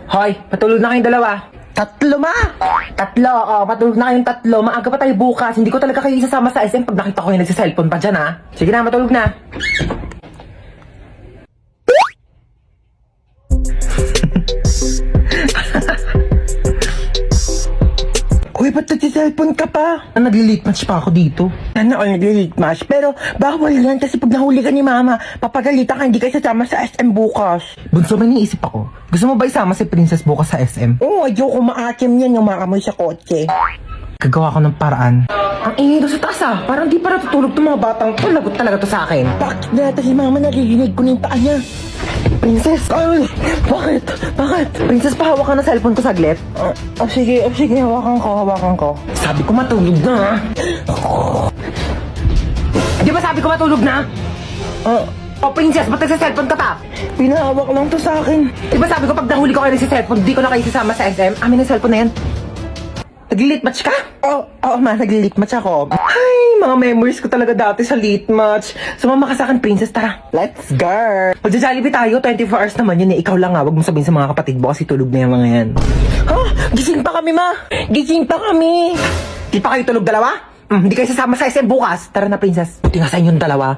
Hoy, patulog na kayong dalawa. Tatlo, ma! Tatlo, patulog na kayong tatlo. Maaga pa tayo bukas. Hindi ko talaga kayo isasama sa SM pag nakita ko yung nagsiselfone pa dyan, ha? Sige na, matulog na. Uy, ba't nagsiselfone ka pa? Nagli-late match pa ako dito. Ano all nag-late match? Pero bawal yan kasi pag nahuli ka ni mama, papagalitan ka, hindi kayo sasama sa SM bukas. Bunso, may niisip ako. Gusto mo ba isama si Princess bukas sa SM? Oo, ayoko maakim yan yung makamoy sa kotse. Gagawa ko ng paraan. Ang ingay doon sa taas, ah. Parang di pa natutulog itong mga batang to. Lagot talaga to sa akin. Bakit natin si mama narinig ko na yung paa niya? Princess! Ay, bakit? Bakit? Princess, pahawak ka ng cellphone ko saglit. Sige, hawakan ko. Sabi ko matulog na. Di ba sabi ko matulog na? Oh, Princess, ba't nagsa-cellphone ka pa? Pinahawak lang to sa akin. Di ba sabi ko pag nahuli ko kayo sa cellphone, di ko na kayo sasama sa SM? Amin ang cellphone na yan. Nag-late match ka? Oo, ma, nag-late match ako. Ay, mga memories ko talaga dati sa late match. Sumama ka sa akin, Princess, tara. Let's go! Magja-Jollibee tayo, 24 hours naman yun eh. Ikaw lang nga, wag mo sabihin sa mga kapatid mo kasi tulog na yung mga yan. Ha? Gising pa kami, ma! Gising pa kami! Di pa kayo tulog dalawa? Hindi kayo sasama sa SM bukas. Tara na, Princess. Buti nga sa inyong dalawa.